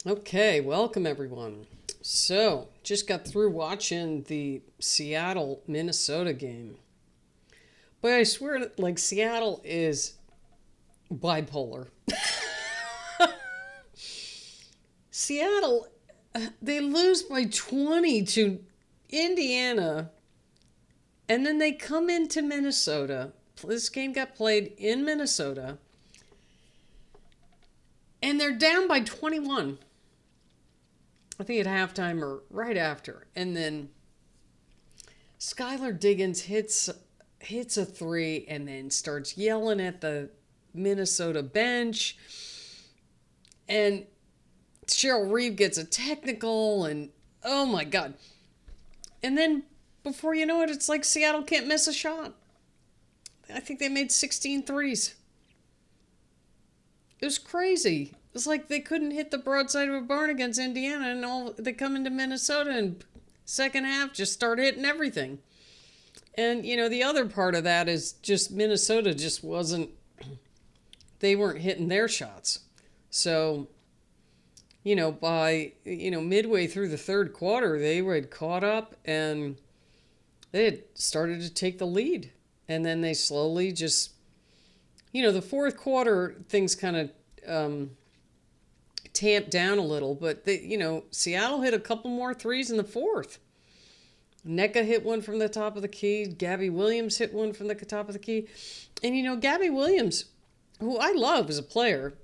Okay, welcome everyone. So, just got through watching the Seattle Minnesota game. But I swear, like, Seattle is bipolar. Seattle, they lose by 20 to Indiana, and then they come into Minnesota. This game got played in Minnesota, and they're down by 21. I think at halftime or right after. And then Skyler Diggins hits a three and then starts yelling at the Minnesota bench. And Cheryl Reeve gets a technical, and oh my God. And then before you know it, it's like Seattle can't miss a shot. I think they made 16 threes. It was crazy. It's like they couldn't hit the broadside of a barn against Indiana, and they come into Minnesota and second half just start hitting everything. And the other part of that is just Minnesota just wasn't. They weren't hitting their shots. So, by midway through the third quarter, they had caught up and they had started to take the lead, and then they slowly just, the fourth quarter things kind of. Tamped down a little, but Seattle hit a couple more threes in the fourth. NECA hit one from the top of the key. Gabby Williams hit one from the top of the key. And Gabby Williams, who I love as a player,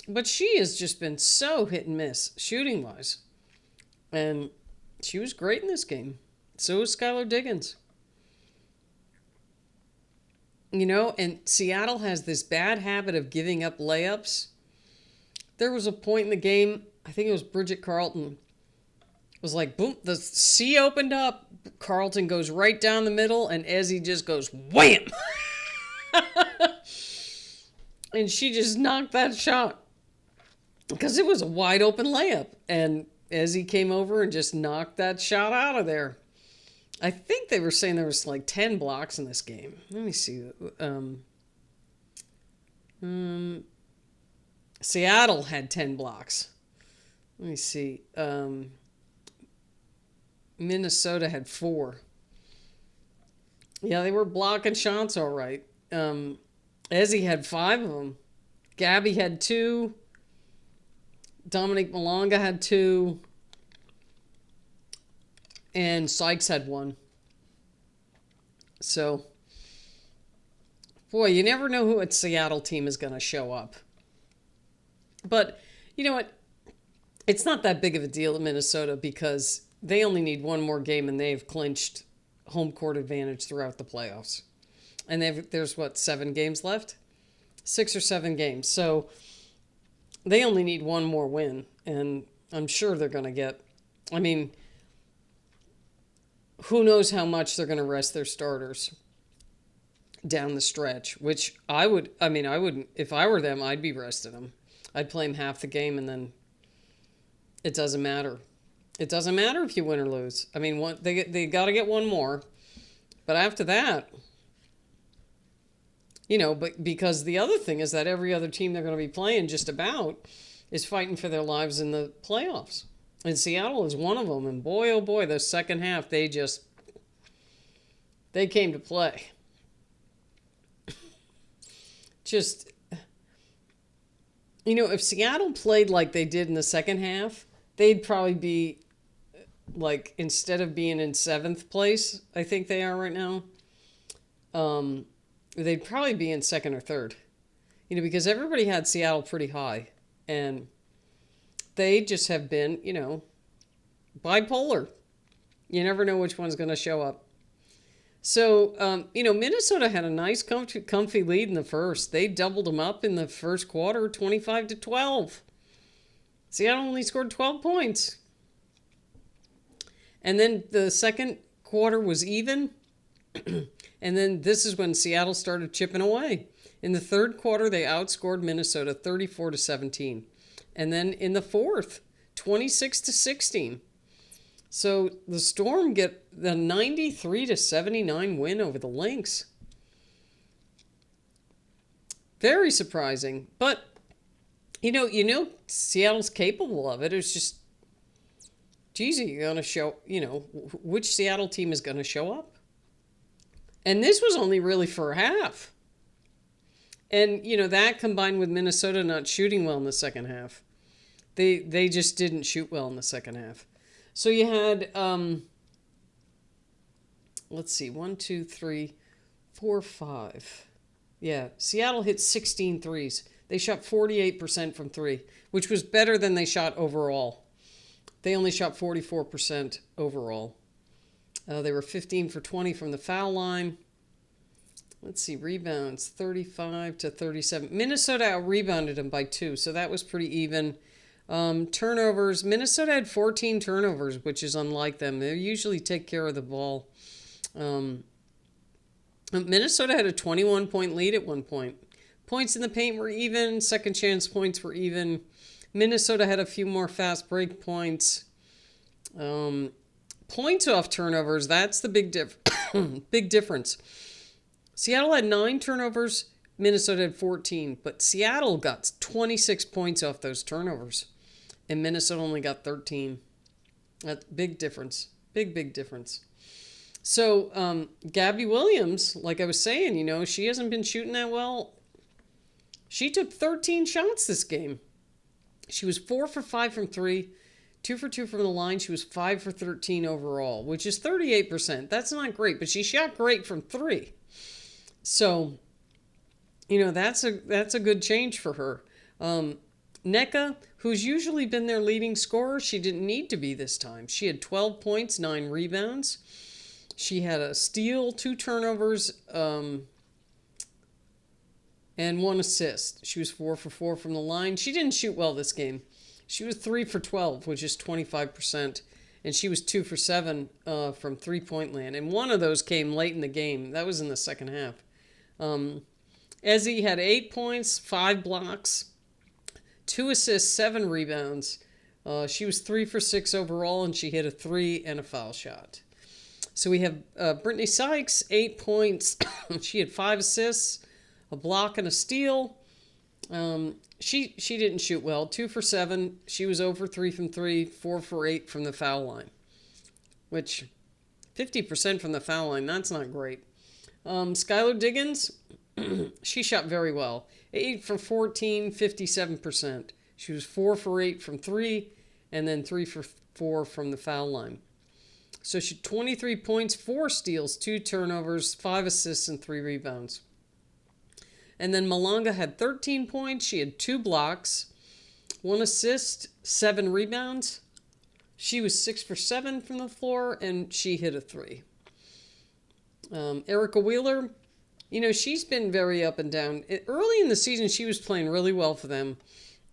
but she has just been so hit and miss shooting wise. And she was great in this game. So was Skyler Diggins. And Seattle has this bad habit of giving up layups. There was a point in the game, I think it was Bridget Carlton, was like, boom, the sea opened up. Carlton goes right down the middle, and Ezzy just goes wham! And she just knocked that shot because it was a wide open layup. And Ezzy came over and just knocked that shot out of there. I think they were saying there was like 10 blocks in this game. Let me see. Seattle had 10 blocks. Let me see. Minnesota had 4. Yeah, they were blocking shots all right. Ezzy had 5 of them. Gabby had 2. Dominique Malonga had 2. And Sykes had 1. So, boy, you never know who a Seattle team is going to show up. But you know what? It's not that big of a deal in Minnesota because they only need one more game and they've clinched home court advantage throughout the playoffs. And there's 7 games left? 6 or 7 games. So they only need one more win. And I'm sure they're going to get, who knows how much they're going to rest their starters down the stretch, which I wouldn't, if I were them, I'd be resting them. I'd play them half the game, and then it doesn't matter. It doesn't matter if you win or lose. They got to get one more. But after that, but because the other thing is that every other team they're going to be playing just about is fighting for their lives in the playoffs. And Seattle is one of them. And boy, oh boy, the second half, they came to play. Just... if Seattle played like they did in the second half, they'd probably be, instead of being in 7th place, I think they are right now, they'd probably be in 2nd or 3rd. Because everybody had Seattle pretty high. And they just have been, bipolar. You never know which one's going to show up. So, Minnesota had a nice comfy lead in the first. They doubled them up in the first quarter, 25-12. Seattle only scored 12 points. And then the second quarter was even. And then this is when Seattle started chipping away. In the third quarter, they outscored Minnesota 34-17. And then in the fourth, 26-16. So the Storm get the 93-79 win over the Seattle's capable of it. It's just, geez, are you going to show, which Seattle team is going to show up? And this was only really for a half. And, that combined with Minnesota not shooting well in the second half. They just didn't shoot well in the second half. So you had, let's see, 1, 2, 3, 4, 5. Yeah, Seattle hit 16 threes. They shot 48% from three, which was better than they shot overall. They only shot 44% overall. They were 15 for 20 from the foul line. Let's see, rebounds, 35 to 37. Minnesota out-rebounded them by 2, so that was pretty even. Turnovers, Minnesota had 14 turnovers, which is unlike them. They usually take care of the ball. Minnesota had a 21-point lead at one point. Points in the paint were even. Second chance points were even. Minnesota had a few more fast break points. Points off turnovers, that's the big difference. Seattle had 9 turnovers. Minnesota had 14. But Seattle got 26 points off those turnovers. And Minnesota only got 13. That's a big difference. Big difference. So, Gabby Williams, like I was saying, she hasn't been shooting that well. She took 13 shots this game. She was 4 for 5 from 3, 2 for 2 from the line. She was 5 for 13 overall, which is 38%. That's not great, but she shot great from 3. So, that's a good change for her. Nneka, who's usually been their leading scorer, she didn't need to be this time. She had 12 points, 9 rebounds. She had a steal, 2 turnovers, and 1 assist. She was 4 for 4 from the line. She didn't shoot well this game. She was 3 for 12, which is 25%. And she was 2 for 7 from three-point land. And one of those came late in the game. That was in the second half. Ezzie had 8 points, 5 blocks, 2 assists, 7 rebounds. She was 3 for 6 overall, and she hit a 3 and a foul shot. So we have Brittany Sykes, 8 points. She had 5 assists, a block, and a steal. She didn't shoot well. 2 for 7. She was 0 for 3 from 3, 4 for 8 from the foul line. Which, 50% from the foul line, that's not great. Skyler Diggins, she shot very well. 8 for 14, 57%. She was 4 for 8 from 3, and then 3 for 4 from the foul line. So she had 23 points, 4 steals, 2 turnovers, 5 assists, and 3 rebounds. And then Malanga had 13 points. She had 2 blocks, 1 assist, 7 rebounds. She was 6 for 7 from the floor, and she hit a 3. Erica Wheeler, she's been very up and down. Early in the season, she was playing really well for them.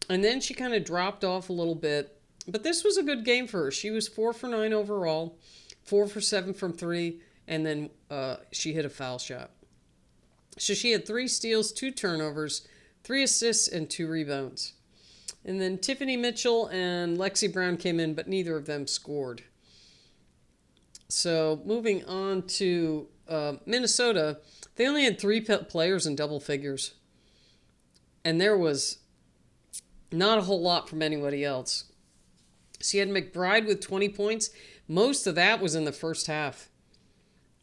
And then she kind of dropped off a little bit. But this was a good game for her. She was 4 for 9 overall, 4 for 7 from 3, and then she hit a foul shot. So she had 3 steals, 2 turnovers, 3 assists, and 2 rebounds. And then Tiffany Mitchell and Lexi Brown came in, but neither of them scored. So moving on to Minnesota, they only had 3 players in double figures. And there was not a whole lot from anybody else. So you had McBride with 20 points. Most of that was in the first half.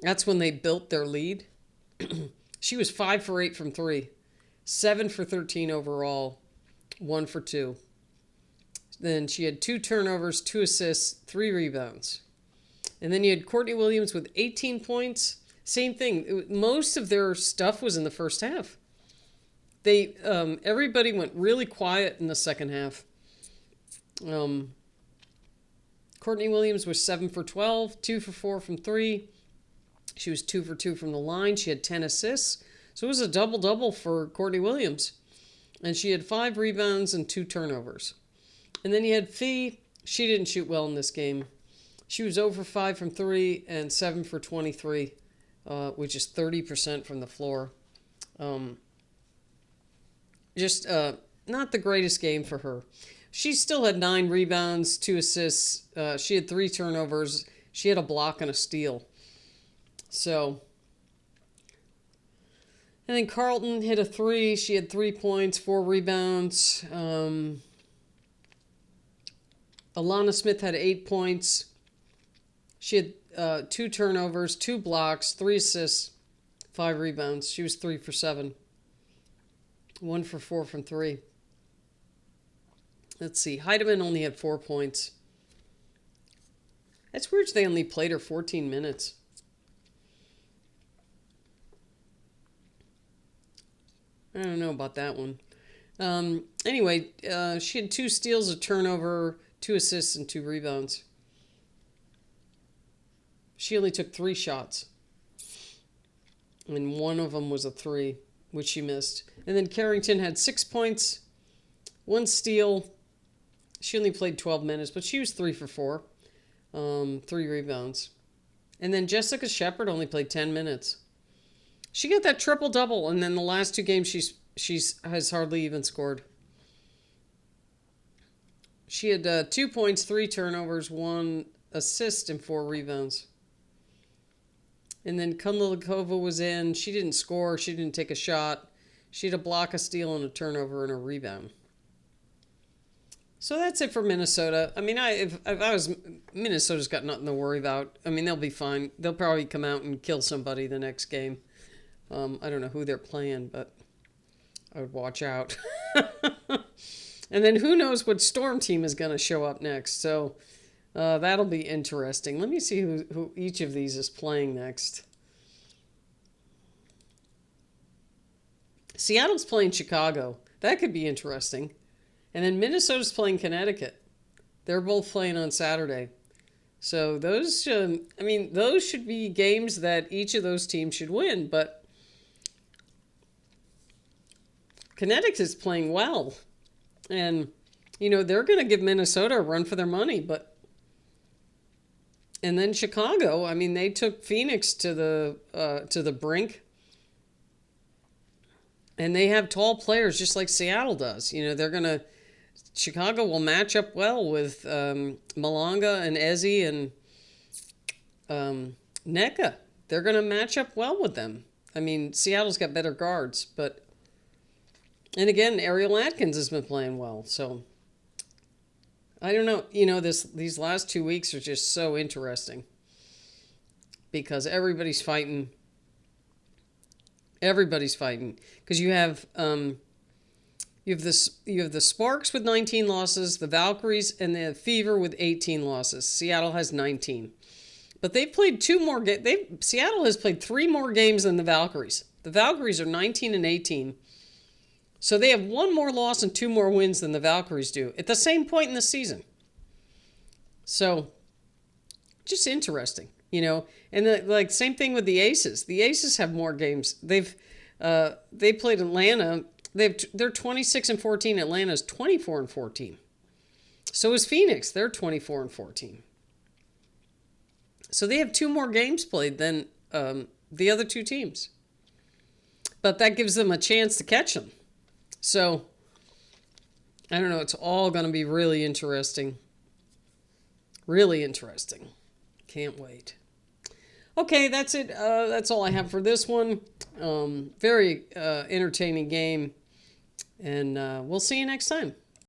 That's when they built their lead. She was 5 for 8 from 3, 7 for 13 overall, 1 for 2. Then she had 2 turnovers, 2 assists, 3 rebounds. And then you had Courtney Williams with 18 points. Same thing. Most of their stuff was in the first half. Everybody went really quiet in the second half. Courtney Williams was 7 for 12, 2 for 4 from 3. She was 2 for 2 from the line. She had 10 assists. So it was a double-double for Courtney Williams. And she had 5 rebounds and 2 turnovers. And then you had Fee. She didn't shoot well in this game. She was 0 for 5 from 3 and 7 for 23, which is 30% from the floor. Not the greatest game for her. She still had 9 rebounds, 2 assists. She had 3 turnovers. She had a block and a steal. So, And then Carlton hit a 3. She had 3 points, 4 rebounds. Alana Smith had 8 points. She had 2 turnovers, 2 blocks, 3 assists, 5 rebounds. She was 3 for 7. 1 for 4 from 3. Let's see. Heidemann only had 4 points. That's weird they only played her 14 minutes. I don't know about that one. Anyway, she had 2 steals, a turnover, 2 assists, and 2 rebounds. She only took 3 shots. And one of them was a 3, which she missed. And then Carrington had 6 points, 1 steal. She only played 12 minutes, but she was 3 for 4. 3 rebounds. And then Jessica Shepard only played 10 minutes. She got that triple-double, and then the last 2 games she's has hardly even scored. She had 2 points, 3 turnovers, 1 assist, and 4 rebounds. And then Kundlikova was in. She didn't score. She didn't take a shot. She had a block, a steal, and a turnover, and a rebound. So that's it for Minnesota. I mean, if I was... Minnesota's got nothing to worry about. I mean, they'll be fine. They'll probably come out and kill somebody the next game. I don't know who they're playing, but I would watch out. And then who knows what Storm team is going to show up next. So that'll be interesting. Let me see who each of these is playing next. Seattle's playing Chicago. That could be interesting. And then Minnesota's playing Connecticut. They're both playing on Saturday. So those should be games that each of those teams should win. But Connecticut is playing well. And, they're going to give Minnesota a run for their money. And then Chicago, I mean, they took Phoenix to the brink. And they have tall players just like Seattle does. Chicago will match up well with Malanga and Ezzy and NECA. They're going to match up well with them. I mean, Seattle's got better guards, but... And again, Ariel Atkins has been playing well, so... I don't know. These last 2 weeks are just so interesting. Because everybody's fighting. Everybody's fighting. Because you have the Sparks with 19 losses, the Valkyries, and the Fever with 18 losses. Seattle has 19. But they've played 2 more games. Seattle has played 3 more games than the Valkyries. The Valkyries are 19 and 18. So they have 1 more loss and 2 more wins than the Valkyries do at the same point in the season. So, just interesting, And same thing with the Aces. The Aces have more games. They played Atlanta. They're 26 and 14. Atlanta's 24 and 14. So is Phoenix. They're 24 and 14. So they have 2 more games played than the other 2 teams. But that gives them a chance to catch them. So, I don't know. It's all going to be really interesting. Really interesting. Can't wait. Okay, that's it. That's all I have for this one. Very entertaining game. And we'll see you next time.